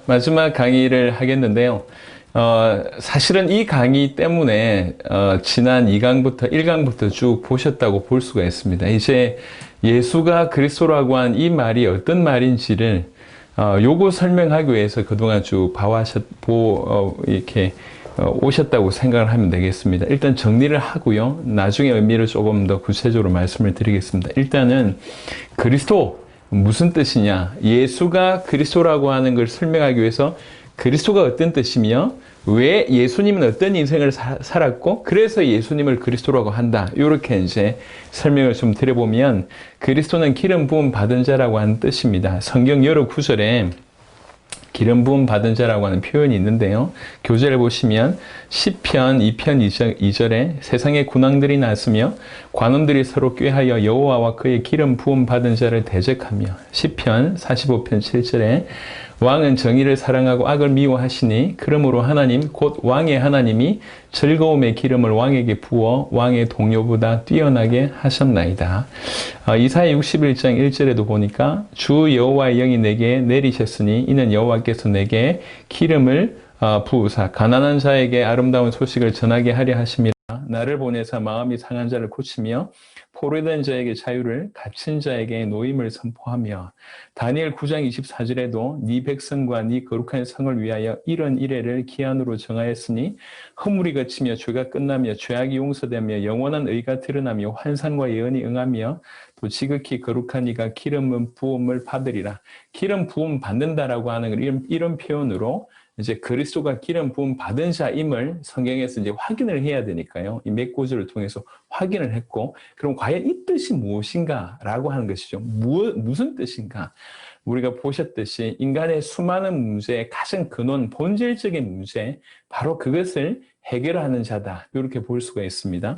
마지막 강의를 하겠는데요. 사실은 이 강의 때문에 지난 2강부터 1강부터 쭉 보셨다고 볼 수가 있습니다. 이제 예수가 그리스도라고 한 이 말이 어떤 말인지를 요거 설명하기 위해서 그동안 쭉 이렇게 오셨다고 생각을 하면 되겠습니다. 일단 정리를 하고요. 나중에 의미를 조금 더 구체적으로 말씀을 드리겠습니다. 일단은 그리스도 무슨 뜻이냐? 예수가 그리스도라고 하는 걸 설명하기 위해서 그리스도가 어떤 뜻이며 왜 예수님은 어떤 인생을 살았고 그래서 예수님을 그리스도라고 한다. 이렇게 이제 설명을 좀 드려보면 그리스도는 기름 부음 받은 자라고 하는 뜻입니다. 성경 여러 구절에 기름 부음 받은 자라고 하는 표현이 있는데요. 교재를 보시면 시편 2편 2절에 세상에 군왕들이 났으며 관원들이 서로 꾀하여 여호와와 그의 기름 부음 받은 자를 대적하며 시편 45편 7절에 왕은 정의를 사랑하고 악을 미워하시니 그러므로 하나님 곧 왕의 하나님이 즐거움의 기름을 왕에게 부어 왕의 동료보다 뛰어나게 하셨나이다. 이사야 61장 1절에도 보니까 주 여호와의 영이 내게 내리셨으니 이는 여호와께서 내게 기름을 부으사 가난한 자에게 아름다운 소식을 전하게 하려 하심이라. 나를 보내사 마음이 상한 자를 고치며 포로된 자에게 자유를 갇힌 자에게 노임을 선포하며 다니엘 9장 24절에도 네 백성과 네 거룩한 성을 위하여 이런 이래를 기한으로 정하였으니 허물이 그치며 죄가 끝나며 죄악이 용서되며 영원한 의가 드러나며 환상과 예언이 응하며 또 지극히 거룩한 이가 기름 부음을 받으리라. 기름 부음 받는다라고 하는 이런 표현으로 이제 그리스도가 기름 부음 받은 자임을 성경에서 이제 확인을 해야 되니까요. 이 몇 구절을 통해서 확인을 했고, 그럼 과연 이 뜻이 무엇인가라고 하는 것이죠. 무슨 뜻인가? 우리가 보셨듯이 인간의 수많은 문제의 가장 근원, 본질적인 문제, 바로 그것을 해결하는 자다. 이렇게 볼 수가 있습니다.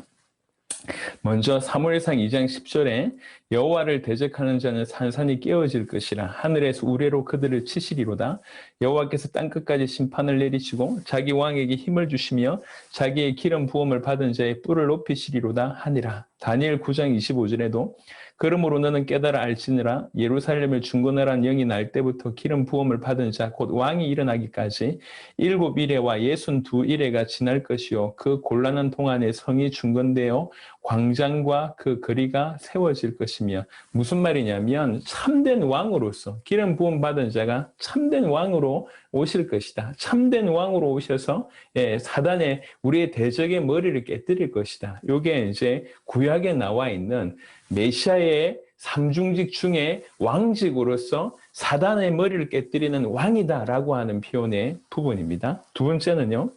먼저 사무엘상 2장 10절에 여호와를 대적하는 자는 산산이 깨어질 것이라 하늘에서 우레로 그들을 치시리로다. 여호와께서 땅끝까지 심판을 내리시고 자기 왕에게 힘을 주시며 자기의 기름 부음을 받은 자의 뿔을 높이시리로다 하니라. 다니엘 9장 25절에도 그러므로 너는 깨달아 알지니라. 예루살렘을 중건하란 영이 날 때부터 기름 부음을 받은 자 곧 왕이 일어나기까지 7일에와 62일에가 지날 것이요 그 곤란한 동안에 성이 중건되어 광장과 그 거리가 세워질 것이며. 무슨 말이냐면 참된 왕으로서 기름 부음 받은 자가 참된 왕으로 오실 것이다. 참된 왕으로 오셔서 사단의 우리의 대적의 머리를 깨뜨릴 것이다. 이게 이제 구약에 나와 있는 메시아의 삼중직 중에 왕직으로서 사단의 머리를 깨뜨리는 왕이다라고 하는 표현의 부분입니다. 두 번째는요.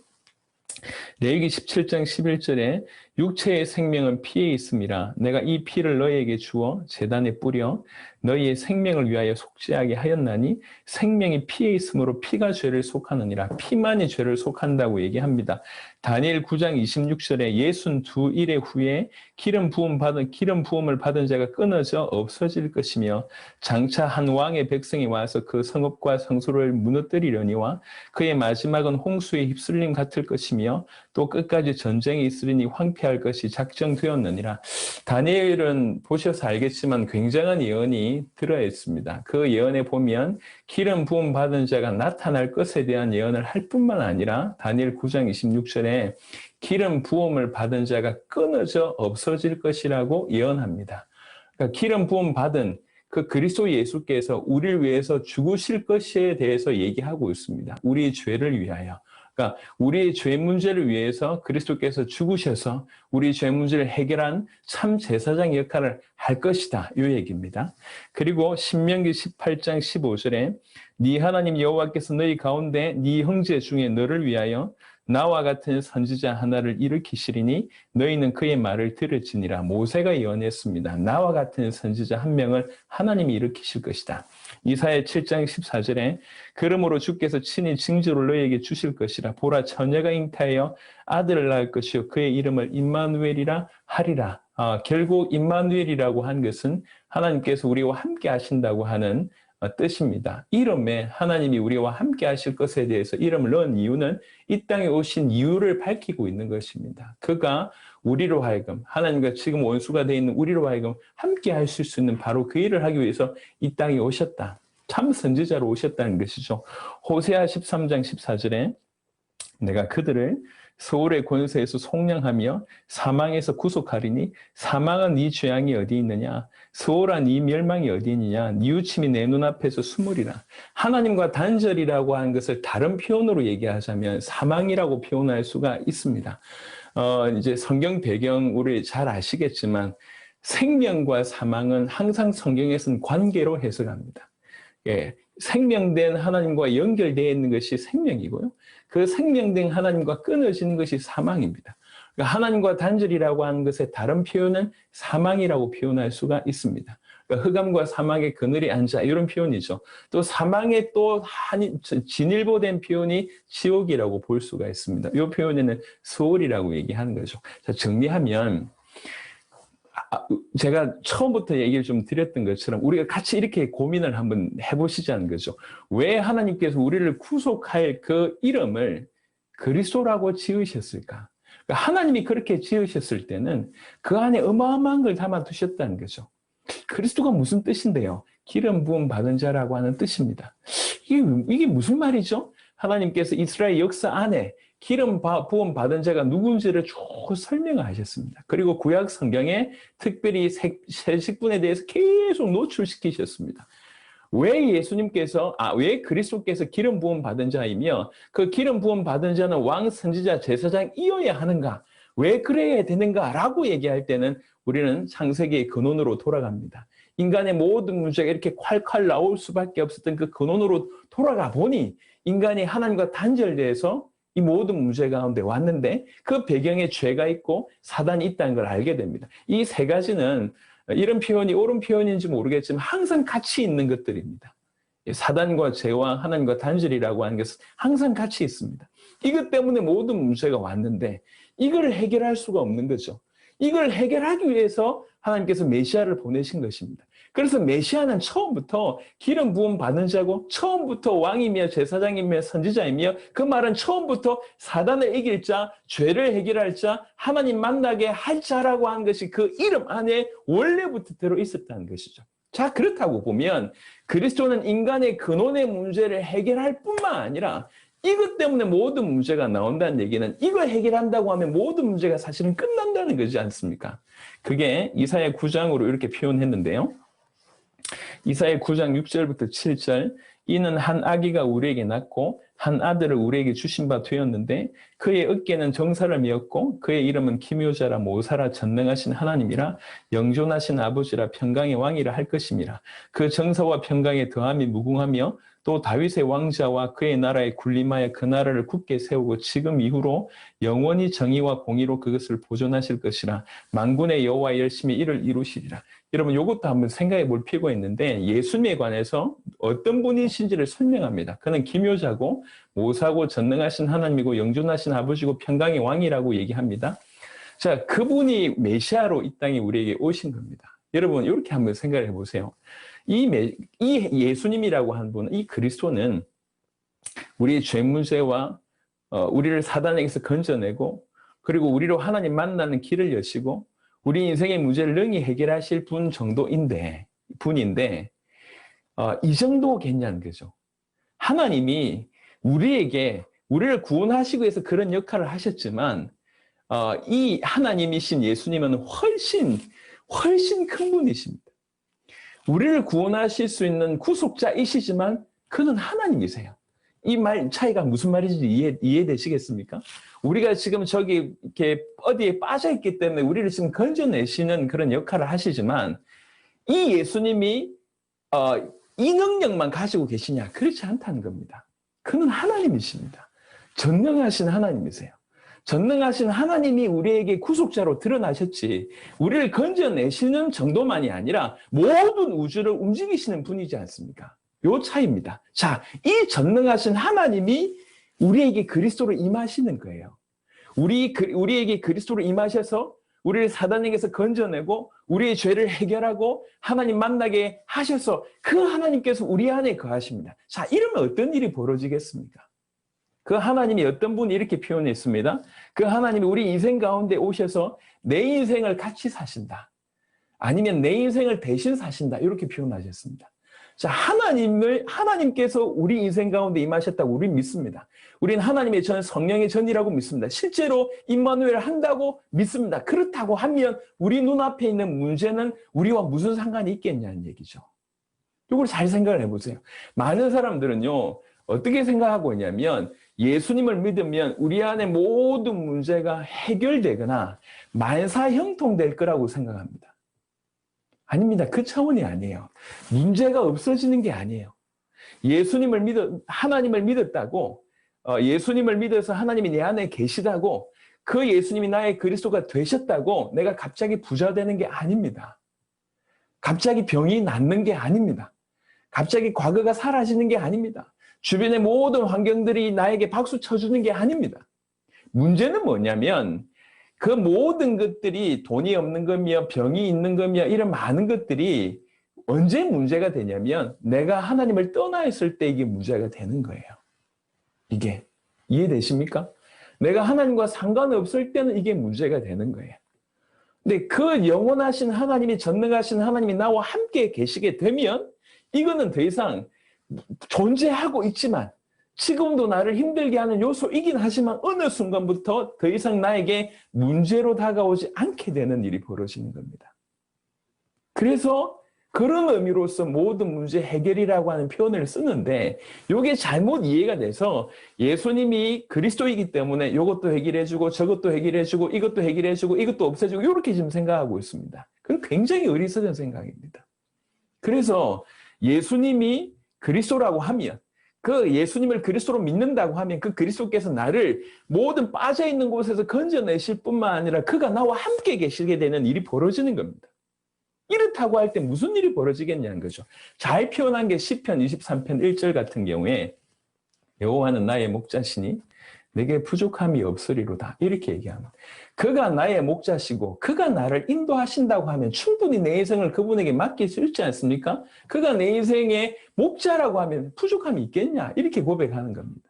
레위기 17장 11절에 육체의 생명은 피에 있음이라 내가 이 피를 너희에게 주어 제단에 뿌려 너희의 생명을 위하여 속죄하게 하였나니 생명이 피에 있으므로 피가 죄를 속하느니라. 피만이 죄를 속한다고 얘기합니다. 다니엘 9장 26절에 62일의 후에 기름 부음을 받은 자가 끊어져 없어질 것이며 장차 한 왕의 백성이 와서 그 성읍과 성소를 무너뜨리려니와 그의 마지막은 홍수에 휩쓸림 같을 것이며 또 끝까지 전쟁이 있으리니 황폐할 것이 작정되었느니라. 다니엘은 보셔서 알겠지만 굉장한 예언이 들어있습니다. 그 예언에 보면 기름 부음 받은 자가 나타날 것에 대한 예언을 할 뿐만 아니라 다니엘 9장 26절에 기름 부음을 받은 자가 끊어져 없어질 것이라고 예언합니다. 그러니까 기름 부음 받은 그 그리스도 예수께서 우리를 위해서 죽으실 것에 대해서 얘기하고 있습니다. 우리의 죄를 위하여. 그러니까 우리의 죄 문제를 위해서 그리스도께서 죽으셔서 우리의 죄 문제를 해결한 참 제사장 역할을 할 것이다. 이 얘기입니다. 그리고 신명기 18장 15절에 네 하나님 여호와께서 너희 가운데 네 형제 중에 너를 위하여 나와 같은 선지자 하나를 일으키시리니 너희는 그의 말을 들을지니라. 모세가 예언했습니다. 나와 같은 선지자 한 명을 하나님이 일으키실 것이다. 이사야 7장 14절에 그러므로 주께서 친히 징조를 너희에게 주실 것이라. 보라 처녀가 잉태하여 아들을 낳을 것이요 그의 이름을 임마누엘이라 하리라. 결국 임마누엘이라고 한 것은 하나님께서 우리와 함께 하신다고 하는 뜻입니다. 이름에 하나님이 우리와 함께 하실 것에 대해서 이름을 넣은 이유는 이 땅에 오신 이유를 밝히고 있는 것입니다. 그가 우리로 하여금 하나님과 지금 원수가 되어 있는 우리로 하여금 함께 하실 수 있는 바로 그 일을 하기 위해서 이 땅에 오셨다. 참 선지자로 오셨다는 것이죠. 호세아 13장 14절에 내가 그들을 서울의 권세에서 속량하며 사망에서 구속하리니 사망은 네 죄악이 어디 있느냐, 서울아 네 멸망이 어디 있느냐, 뉘우침이 내 눈앞에서 숨으리라. 하나님과 단절이라고 하는 것을 다른 표현으로 얘기하자면 사망이라고 표현할 수가 있습니다. 이제 성경 배경 우리 잘 아시겠지만 생명과 사망은 항상 성경에서는 관계로 해석합니다. 예, 생명된 하나님과 연결되어 있는 것이 생명이고요. 그 생명된 하나님과 끊어지는 것이 사망입니다. 그러니까 하나님과 단절이라고 하는 것의 다른 표현은 사망이라고 표현할 수가 있습니다. 그러니까 흑암과 사망의 그늘에 앉아 이런 표현이죠. 또 사망의 또 진일보된 표현이 지옥이라고 볼 수가 있습니다. 이 표현에는 소울이라고 얘기하는 거죠. 자, 정리하면 제가 처음부터 얘기를 좀 드렸던 것처럼 우리가 같이 이렇게 고민을 한번 해보시자는 거죠. 왜 하나님께서 우리를 구속할 그 이름을 그리스도라고 지으셨을까? 그러니까 하나님이 그렇게 지으셨을 때는 그 안에 어마어마한 걸 담아두셨다는 거죠. 그리스도가 무슨 뜻인데요? 기름 부음 받은 자라고 하는 뜻입니다. 이게 무슨 말이죠? 하나님께서 이스라엘 역사 안에 기름 부음 받은 자가 누군지를 쭉 설명하셨습니다. 그리고 구약 성경에 특별히 새 식분에 대해서 계속 노출시키셨습니다. 왜 그리스도께서 기름 부음 받은 자이며 그 기름 부음 받은 자는 왕, 선지자, 제사장이어야 하는가? 왜 그래야 되는가라고 얘기할 때는 우리는 창세기의 근원으로 돌아갑니다. 인간의 모든 문제가 이렇게 콸콸 나올 수밖에 없었던 그 근원으로 돌아가 보니 인간이 하나님과 단절돼서 이 모든 문제 가운데 왔는데 그 배경에 죄가 있고 사단이 있다는 걸 알게 됩니다. 이 세 가지는 이런 표현이 옳은 표현인지 모르겠지만 항상 같이 있는 것들입니다. 사단과 죄와 하나님과 단절이라고 하는 것은 항상 같이 있습니다. 이것 때문에 모든 문제가 왔는데 이걸 해결할 수가 없는 거죠. 이걸 해결하기 위해서 하나님께서 메시아를 보내신 것입니다. 그래서 메시아는 처음부터 기름 부음 받은 자고 처음부터 왕이며 제사장이며 선지자이며 그 말은 처음부터 사단을 이길 자, 죄를 해결할 자, 하나님 만나게 할 자라고 하는 것이 그 이름 안에 원래부터 들어있었다는 것이죠. 자, 그렇다고 보면 그리스도는 인간의 근원의 문제를 해결할 뿐만 아니라 이것 때문에 모든 문제가 나온다는 얘기는 이걸 해결한다고 하면 모든 문제가 사실은 끝난다는 거지 않습니까? 그게 이사야 9장으로 이렇게 표현했는데요. 이사야 9장 6절부터 7절 이는 한 아기가 우리에게 낳고 한 아들을 우리에게 주신 바 되었는데 그의 어깨는 정사를 메었고 그의 이름은 기묘자라 모사라 전능하신 하나님이라 영존하신 아버지라 평강의 왕이라 할 것임이라. 그 정사와 평강의 더함이 무궁하며 또 다윗의 왕자와 그의 나라에 군림하여 그 나라를 굳게 세우고 지금 이후로 영원히 정의와 공의로 그것을 보존하실 것이라. 만군의 여호와 열심히 이를 이루시리라. 여러분 이것도 한번 생각해 볼 필요가 있는데 예수님에 관해서 어떤 분이신지를 설명합니다. 그는 기묘자고 모사고 전능하신 하나님이고 영존하신 아버지고 평강의 왕이라고 얘기합니다. 자, 그분이 메시아로 이 땅에 우리에게 오신 겁니다. 여러분 이렇게 한번 생각해 보세요. 이 예수님이라고 하는 분은 이 그리스도는 우리의 죄 문제와 우리를 사단에게서 건져내고 그리고 우리로 하나님 만나는 길을 여시고 우리 인생의 문제를 능히 해결하실 분인데 이 정도겠냐는 거죠. 하나님이 우리를 구원하시기 위해서 그런 역할을 하셨지만 이 하나님이신 예수님은 훨씬 큰 분이십니다. 우리를 구원하실 수 있는 구속자이시지만 그는 하나님이세요. 이 말 차이가 무슨 말인지 이해되시겠습니까? 우리가 지금 저기 이렇게 어디에 빠져 있기 때문에 우리를 지금 건져내시는 그런 역할을 하시지만 이 예수님이 이 능력만 가지고 계시냐? 그렇지 않다는 겁니다. 그는 하나님이십니다. 전능하신 하나님이세요. 전능하신 하나님이 우리에게 구속자로 드러나셨지 우리를 건져내시는 정도만이 아니라 모든 우주를 움직이시는 분이지 않습니까? 요 차이입니다. 자, 이 전능하신 하나님이 우리에게 그리스도로 임하시는 거예요. 우리에게 그리스도로 임하셔서 우리를 사단에게서 건져내고 우리의 죄를 해결하고 하나님 만나게 하셔서 그 하나님께서 우리 안에 거하십니다. 자, 이러면 어떤 일이 벌어지겠습니까? 그 하나님이 어떤 분이 이렇게 표현했습니다. 그 하나님이 우리 인생 가운데 오셔서 내 인생을 같이 사신다. 아니면 내 인생을 대신 사신다. 이렇게 표현하셨습니다. 자, 하나님께서 우리 인생 가운데 임하셨다고 우리는 믿습니다. 우리는 하나님의 전, 성령의 전이라고 믿습니다. 실제로 임마누엘 한다고 믿습니다. 그렇다고 하면 우리 눈앞에 있는 문제는 우리와 무슨 상관이 있겠냐는 얘기죠. 이걸 잘 생각을 해보세요. 많은 사람들은요, 어떻게 생각하고 있냐면 예수님을 믿으면 우리 안에 모든 문제가 해결되거나 만사형통될 거라고 생각합니다. 아닙니다. 그 차원이 아니에요. 문제가 없어지는 게 아니에요. 하나님을 믿었다고, 예수님을 믿어서 하나님이 내 안에 계시다고, 그 예수님이 나의 그리스도가 되셨다고 내가 갑자기 부자 되는 게 아닙니다. 갑자기 병이 낫는 게 아닙니다. 갑자기 과거가 사라지는 게 아닙니다. 주변의 모든 환경들이 나에게 박수 쳐주는 게 아닙니다. 문제는 뭐냐면 그 모든 것들이 돈이 없는 거며 병이 있는 거며 이런 많은 것들이 언제 문제가 되냐면 내가 하나님을 떠나 있을 때 이게 문제가 되는 거예요. 이게 이해되십니까? 내가 하나님과 상관없을 때는 이게 문제가 되는 거예요. 근데 그 영원하신 하나님이 전능하신 하나님이 나와 함께 계시게 되면 이거는 더 이상 존재하고 있지만 지금도 나를 힘들게 하는 요소이긴 하지만 어느 순간부터 더 이상 나에게 문제로 다가오지 않게 되는 일이 벌어지는 겁니다. 그래서 그런 의미로서 모든 문제 해결이라고 하는 표현을 쓰는데 이게 잘못 이해가 돼서 예수님이 그리스도이기 때문에 이것도 해결해주고 저것도 해결해주고 이것도 해결해주고 이것도 없애주고 이렇게 지금 생각하고 있습니다. 그건 굉장히 어리석은 생각입니다. 그래서 예수님이 그리스도라고 하면 그 예수님을 그리스도로 믿는다고 하면 그 그리스도께서 나를 모든 빠져있는 곳에서 건져내실 뿐만 아니라 그가 나와 함께 계시게 되는 일이 벌어지는 겁니다. 이렇다고 할 때 무슨 일이 벌어지겠냐는 거죠. 잘 표현한 게 시편 23편 1절 같은 경우에 여호와는 나의 목자시니 내게 부족함이 없으리로다 이렇게 얘기합니다. 그가 나의 목자시고 그가 나를 인도하신다고 하면 충분히 내 인생을 그분에게 맡길 수 있지 않습니까? 그가 내 인생의 목자라고 하면 부족함이 있겠냐 이렇게 고백하는 겁니다.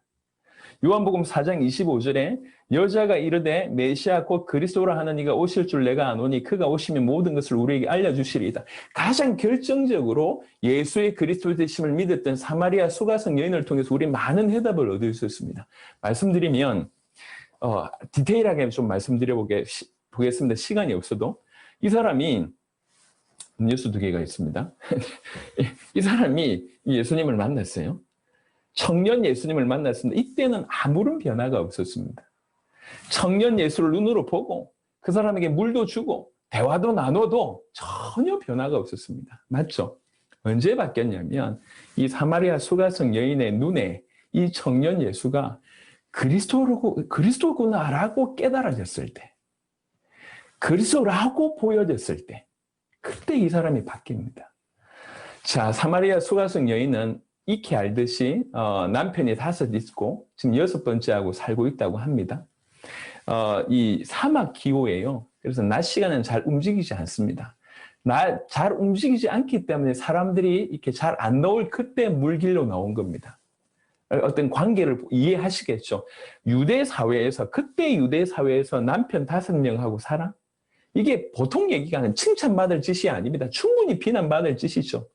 요한복음 4장 25절에 여자가 이르되 메시아 곧 그리스도라 하는 이가 오실 줄 내가 아노니 그가 오시면 모든 것을 우리에게 알려주시리이다. 가장 결정적으로 예수의 그리스도 되심을 믿었던 사마리아 수가성 여인을 통해서 우리 많은 해답을 얻을 수 있습니다. 말씀드리면 디테일하게 좀 말씀드려 보겠습니다. 시간이 없어도 이 사람이 음료수 2개가 있습니다. 이 사람이 예수님을 만났어요. 청년 예수님을 만났습니다. 이때는 아무런 변화가 없었습니다. 청년 예수를 눈으로 보고 그 사람에게 물도 주고 대화도 나눠도 전혀 변화가 없었습니다. 맞죠? 언제 바뀌었냐면 이 사마리아 수가성 여인의 눈에 이 청년 예수가 그리스도구나라고 깨달아졌을 때, 그리스도라고 보여졌을 때, 그때 이 사람이 바뀝니다. 자, 사마리아 수가성 여인은 익히 알듯이 남편이 5 있고 지금 6번째하고 살고 있다고 합니다. 이 사막 기후예요. 그래서 낮 시간에는 잘 움직이지 않습니다. 잘 움직이지 않기 때문에 사람들이 이렇게 잘 안 나올 그때 물길로 나온 겁니다. 어떤 관계를 이해하시겠죠. 그때 유대 사회에서 남편 5명하고 살아? 이게 보통 얘기가 아니라 칭찬받을 짓이 아닙니다. 충분히 비난받을 짓이죠.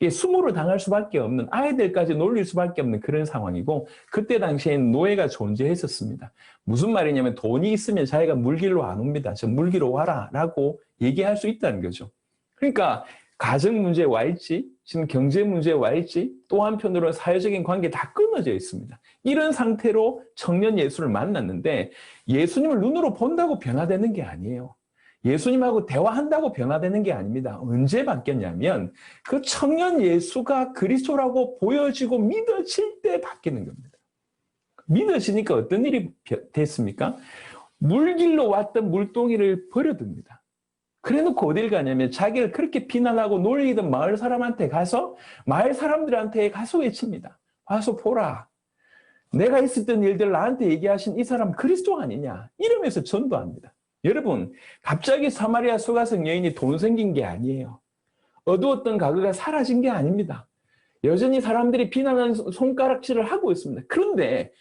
이게 수모를 당할 수밖에 없는, 아이들까지 놀릴 수밖에 없는 그런 상황이고, 그때 당시에는 노예가 존재했었습니다. 무슨 말이냐면 돈이 있으면 자기가 물길로 안 옵니다. 저 물길로 와라 라고 얘기할 수 있다는 거죠. 그러니까 가정 문제 와 있지, 지금 경제 문제 와 있지, 또 한편으로는 사회적인 관계 다 끊어져 있습니다. 이런 상태로 청년 예수를 만났는데 예수님을 눈으로 본다고 변화되는 게 아니에요. 예수님하고 대화한다고 변화되는 게 아닙니다. 언제 바뀌었냐면 그 청년 예수가 그리스도라고 보여지고 믿어질 때 바뀌는 겁니다. 믿어지니까 어떤 일이 됐습니까? 물길로 왔던 물동이를 버려둡니다. 그래놓고 어딜 가냐면 자기를 그렇게 비난하고 놀리던 마을 사람한테 가서 마을 사람들한테 가서 외칩니다. 와서 보라. 내가 있었던 일들 나한테 얘기하신 이 사람 그리스도 아니냐. 이러면서 전도합니다. 여러분, 갑자기 사마리아 수가성 여인이 돈 생긴 게 아니에요. 어두웠던 과거가 사라진 게 아닙니다. 여전히 사람들이 비난하는 손가락질을 하고 있습니다. 그런데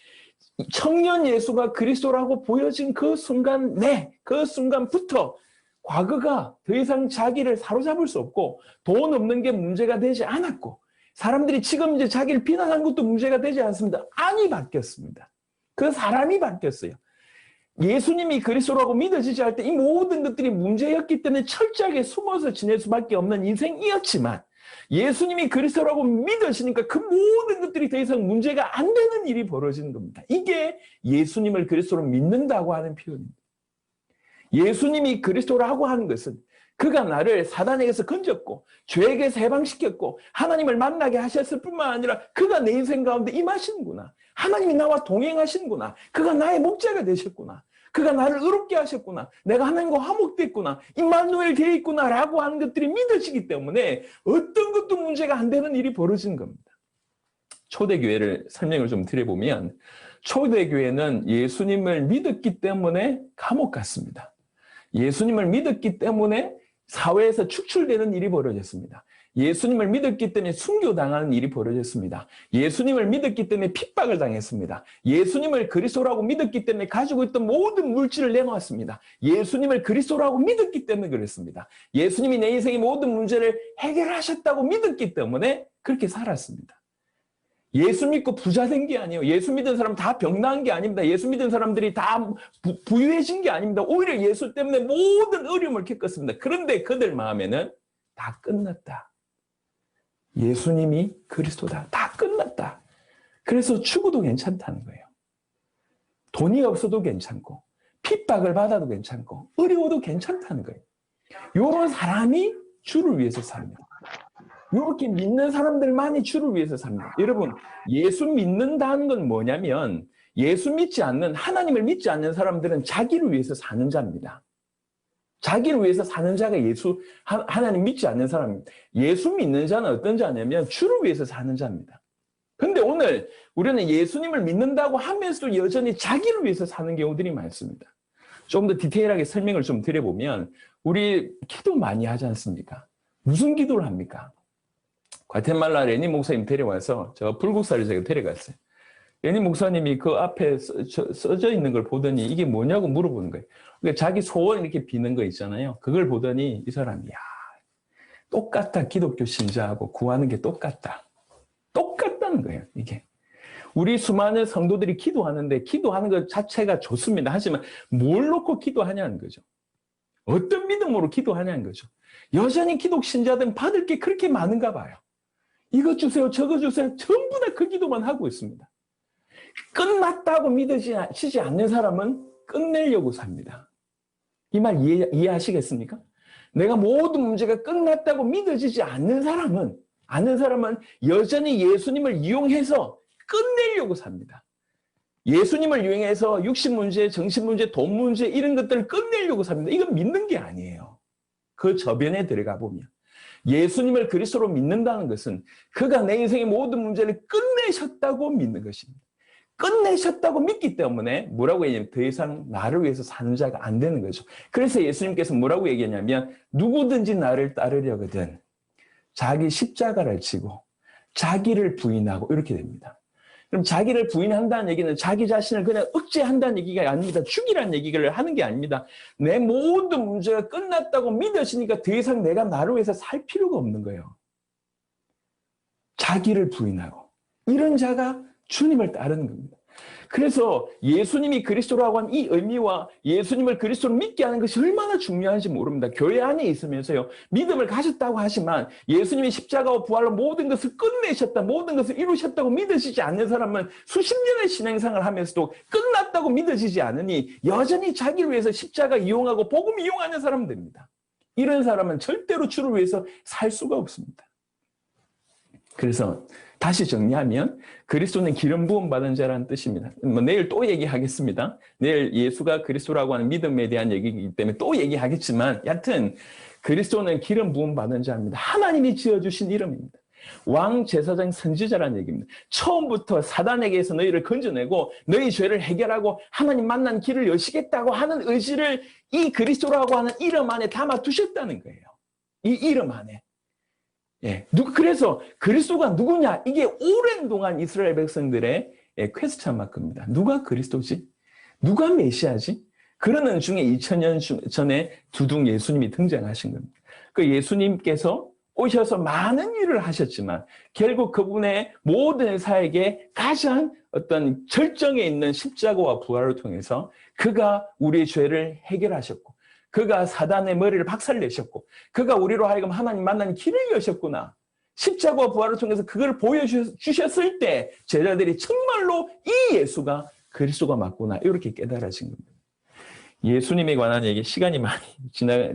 청년 예수가 그리스도라고 보여진 그 순간, 그 순간부터 과거가 더 이상 자기를 사로잡을 수 없고 돈 없는 게 문제가 되지 않았고 사람들이 지금 이제 자기를 비난한 것도 문제가 되지 않습니다. 아니 바뀌었습니다. 그 사람이 바뀌었어요. 예수님이 그리스도라고 믿어지지 할 때 이 모든 것들이 문제였기 때문에 철저하게 숨어서 지낼 수밖에 없는 인생이었지만 예수님이 그리스도라고 믿어지니까 그 모든 것들이 더 이상 문제가 안 되는 일이 벌어지는 겁니다. 이게 예수님을 그리스도로 믿는다고 하는 표현입니다. 예수님이 그리스도라고 하는 것은 그가 나를 사단에게서 건졌고 죄에게서 해방시켰고 하나님을 만나게 하셨을 뿐만 아니라 그가 내 인생 가운데 임하시는구나. 하나님이 나와 동행하시는구나. 그가 나의 목자가 되셨구나. 그가 나를 의롭게 하셨구나. 내가 하나님과 화목됐구나. 임마누엘 되어 있구나 라고 하는 것들이 믿어지기 때문에 어떤 것도 문제가 안 되는 일이 벌어지는 겁니다. 초대교회를 설명을 좀 드려보면 초대교회는 예수님을 믿었기 때문에 감옥 갔습니다. 예수님을 믿었기 때문에 사회에서 축출되는 일이 벌어졌습니다. 예수님을 믿었기 때문에 순교당하는 일이 벌어졌습니다. 예수님을 믿었기 때문에 핍박을 당했습니다. 예수님을 그리스도라고 믿었기 때문에 가지고 있던 모든 물질을 내놓았습니다. 예수님을 그리스도라고 믿었기 때문에 그랬습니다. 예수님이 내 인생의 모든 문제를 해결하셨다고 믿었기 때문에 그렇게 살았습니다. 예수 믿고 부자 된 게 아니에요. 예수 믿은 사람 다 병 나은 게 아닙니다. 예수 믿은 사람들이 다 부유해진 게 아닙니다. 오히려 예수 때문에 모든 어려움을 겪었습니다. 그런데 그들 마음에는 다 끝났다. 예수님이 그리스도다. 다 끝났다. 그래서 죽어도 괜찮다는 거예요. 돈이 없어도 괜찮고 핍박을 받아도 괜찮고 어려워도 괜찮다는 거예요. 이런 사람이 주를 위해서 삽니다. 이렇게 믿는 사람들만이 주를 위해서 삽니다. 여러분, 예수 믿는다는 건 뭐냐면 예수 믿지 않는, 하나님을 믿지 않는 사람들은 자기를 위해서 사는 자입니다. 자기를 위해서 사는 자가 하나님 믿지 않는 사람입니다. 예수 믿는 자는 어떤 자냐면 주를 위해서 사는 자입니다. 근데 오늘 우리는 예수님을 믿는다고 하면서도 여전히 자기를 위해서 사는 경우들이 많습니다. 좀 더 디테일하게 설명을 좀 드려보면 우리 기도 많이 하지 않습니까? 무슨 기도를 합니까? 과테말라 레니 목사님 데려와서 제가 불국사를 제가 데려갔어요. 레니 목사님이 그 앞에 써져 있는 걸 보더니 이게 뭐냐고 물어보는 거예요. 그러니까 자기 소원 이렇게 비는 거 있잖아요. 그걸 보더니 이 사람이 야 똑같다. 기독교 신자하고 구하는 게 똑같다. 똑같다는 거예요. 이게. 우리 수많은 성도들이 기도하는데 기도하는 것 자체가 좋습니다. 하지만 뭘 놓고 기도하냐는 거죠. 어떤 믿음으로 기도하냐는 거죠. 여전히 기독 신자들은 받을 게 그렇게 많은가 봐요. 이것 주세요, 저것 주세요. 전부 다 그 기도만 하고 있습니다. 끝났다고 믿어지지 않는 사람은 끝내려고 삽니다. 이 말 이해하시겠습니까? 내가 모든 문제가 끝났다고 믿어지지 않는 사람은 여전히 예수님을 이용해서 끝내려고 삽니다. 예수님을 이용해서 육신 문제, 정신 문제, 돈 문제 이런 것들을 끝내려고 삽니다. 이건 믿는 게 아니에요. 그 저변에 들어가 보면. 예수님을 그리스도로 믿는다는 것은 그가 내 인생의 모든 문제를 끝내셨다고 믿는 것입니다. 끝내셨다고 믿기 때문에 뭐라고 얘기하냐면 더 이상 나를 위해서 사는 자가 안 되는 거죠. 그래서 예수님께서 뭐라고 얘기하냐면 누구든지 나를 따르려거든 자기 십자가를 지고 자기를 부인하고 이렇게 됩니다. 그럼 자기를 부인한다는 얘기는 자기 자신을 그냥 억제한다는 얘기가 아닙니다. 죽이라는 얘기를 하는 게 아닙니다. 내 모든 문제가 끝났다고 믿으시니까 더 이상 내가 나를 위해서 살 필요가 없는 거예요. 자기를 부인하고 이런 자가 주님을 따르는 겁니다. 그래서 예수님이 그리스도라고 하는 이 의미와 예수님을 그리스도로 믿게 하는 것이 얼마나 중요한지 모릅니다. 교회 안에 있으면서요. 믿음을 가졌다고 하지만 예수님이 십자가와 부활로 모든 것을 끝내셨다, 모든 것을 이루셨다고 믿으시지 않는 사람은 수십 년의 신앙생활을 하면서도 끝났다고 믿어지지 않으니 여전히 자기를 위해서 십자가 이용하고 복음 이용하는 사람들입니다. 이런 사람은 절대로 주를 위해서 살 수가 없습니다. 그래서 다시 정리하면 그리스도는 기름 부음 받은 자라는 뜻입니다. 내일 또 얘기하겠습니다. 내일 예수가 그리스도라고 하는 믿음에 대한 얘기이기 때문에 또 얘기하겠지만 여하튼 그리스도는 기름 부음 받은 자입니다. 하나님이 지어주신 이름입니다. 왕, 제사장, 선지자라는 얘기입니다. 처음부터 사단에게서 너희를 건져내고 너희 죄를 해결하고 하나님 만난 길을 여시겠다고 하는 의지를 이 그리스도라고 하는 이름 안에 담아 두셨다는 거예요. 이 이름 안에. 예, 그래서 그리스도가 누구냐? 이게 오랜 동안 이스라엘 백성들의 퀘스천 마크입니다. 누가 그리스도지? 누가 메시아지? 그러는 중에 2000년 전에 두둥 예수님이 등장하신 겁니다. 그 예수님께서 오셔서 많은 일을 하셨지만 결국 그분의 모든 사역의 가장 어떤 절정에 있는 십자가와 부활을 통해서 그가 우리의 죄를 해결하셨고 그가 사단의 머리를 박살내셨고 그가 우리로 하여금 하나님 만나는 길을 여셨구나. 십자가와 부활을 통해서 그걸 보여주셨을 때 제자들이 정말로 이 예수가 그리스도가 맞구나 이렇게 깨달아진 겁니다. 예수님에 관한 얘기 시간이 많이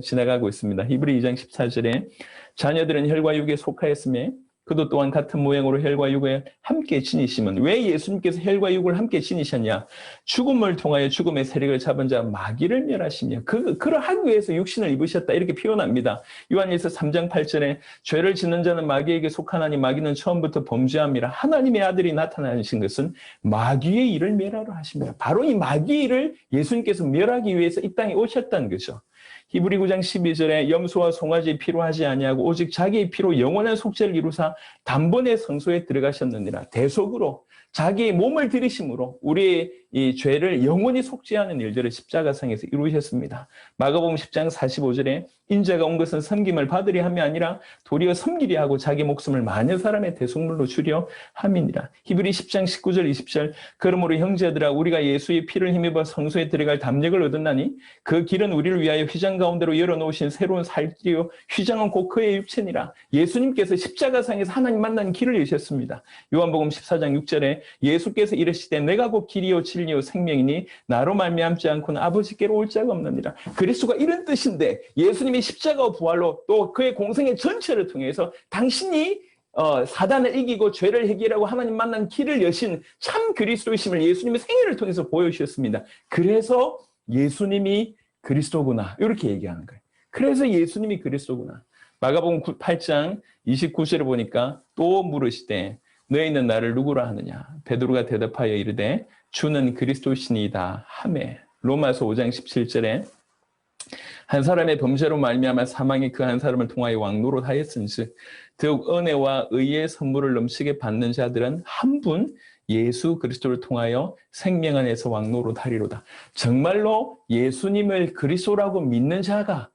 지나가고 있습니다. 히브리 2장 14절에 자녀들은 혈과 육에 속하였으며 그도 또한 같은 모양으로 혈과 육에 함께 지니심은 왜 예수님께서 혈과 육을 함께 지니셨냐? 죽음을 통하여 죽음의 세력을 잡은 자 마귀를 멸하시며 그러하기 위해서 육신을 입으셨다 이렇게 표현합니다. 요한일서 3장 8절에 죄를 짓는 자는 마귀에게 속하나니 마귀는 처음부터 범죄함이라 하나님의 아들이 나타나신 것은 마귀의 일을 멸하러 하십니다. 바로 이 마귀의 일을 예수님께서 멸하기 위해서 이 땅에 오셨다는 거죠. 히브리 9장 12절에 염소와 송아지 피로 하지 아니하고 오직 자기의 피로 영원한 속죄를 이루사 단번에 성소에 들어가셨느니라. 대속으로 자기의 몸을 들이심으로 우리의 이 죄를 영원히 속죄하는 일들을 십자가상에서 이루셨습니다. 마가복음 10장 45절에 인자가 온 것은 섬김을 받으려 함이 아니라 도리어 섬기려 하고 자기 목숨을 많은 사람의 대속물로 주려 함이니라. 히브리 10장 19절 20절 그러므로 형제들아 우리가 예수의 피를 힘입어 성소에 들어갈 담력을 얻었나니 그 길은 우리를 위하여 휘장 가운데로 열어놓으신 새로운 살길이요 휘장은 곧 그의 육체니라. 예수님께서 십자가상에서 하나님 만나는 길을 여셨습니다. 요한복음 14장 6절에 예수께서 이르시되 내가 곧 길이요 진리요 생명이니 나로 말미암지 않고는 아버지께로 올 자가 없느니라. 그리스도가 이런 뜻인데 예수님이 십자가와 부활로 또 그의 공생의 전체를 통해서 당신이 사단을 이기고 죄를 해결하고 하나님 만난 길을 여신 참 그리스도이심을 예수님의 생애를 통해서 보여주셨습니다. 그래서 예수님이 그리스도구나 이렇게 얘기하는 거예요. 그래서 예수님이 그리스도구나. 마가복음 8장 29절에 보니까 또 물으시되 너희는 나를 누구라 하느냐? 베드로가 대답하여 이르되 주는 그리스도시니이다 하매. 로마서 5장 17절에 한 사람의 범죄로 말미암아 사망이 그 한 사람을 통하여 왕노릇하였은즉 더욱 은혜와 의의 선물을 넘치게 받는 자들은 한 분 예수 그리스도를 통하여 생명 안에서 왕노릇하리로다. 정말로 예수님을 그리스도라고 믿는 자가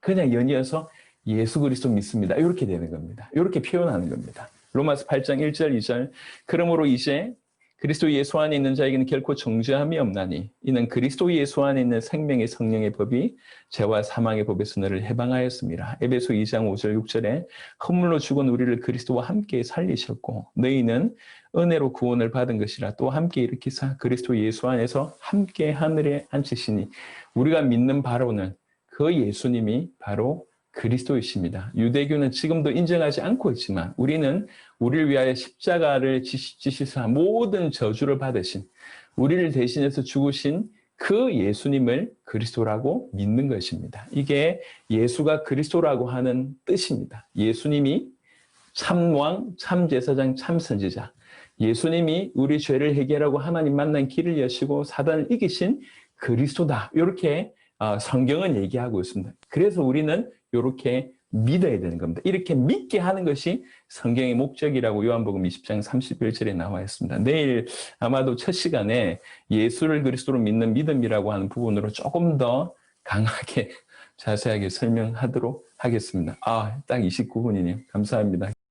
그냥 연이어서 예수 그리스도 믿습니다. 이렇게 되는 겁니다. 이렇게 표현하는 겁니다. 로마서 8장 1절 2절 그러므로 이제 그리스도 예수 안에 있는 자에게는 결코 정죄함이 없나니 이는 그리스도 예수 안에 있는 생명의 성령의 법이 죄와 사망의 법에서 너를 해방하였습니다. 에베소 2장 5절 6절에 허물로 죽은 우리를 그리스도와 함께 살리셨고 너희는 은혜로 구원을 받은 것이라 또 함께 일으키사 그리스도 예수 안에서 함께 하늘에 앉히시니 우리가 믿는 바로는 그 예수님이 바로 그리스도이십니다. 유대교는 지금도 인정하지 않고 있지만 우리는 우리를 위하여 십자가를 지시사 모든 저주를 받으신 우리를 대신해서 죽으신 그 예수님을 그리스도라고 믿는 것입니다. 이게 예수가 그리스도라고 하는 뜻입니다. 예수님이 참왕, 참제사장, 참선지자. 예수님이 우리 죄를 해결하고 하나님 만난 길을 여시고 사단을 이기신 그리스도다. 이렇게 성경은 얘기하고 있습니다. 그래서 우리는 이렇게 믿어야 되는 겁니다. 이렇게 믿게 하는 것이 성경의 목적이라고 요한복음 20장 31절에 나와 있습니다. 내일 아마도 첫 시간에 예수를 그리스도로 믿는 믿음이라고 하는 부분으로 조금 더 강하게 자세하게 설명하도록 하겠습니다. 딱 29분이네요. 감사합니다.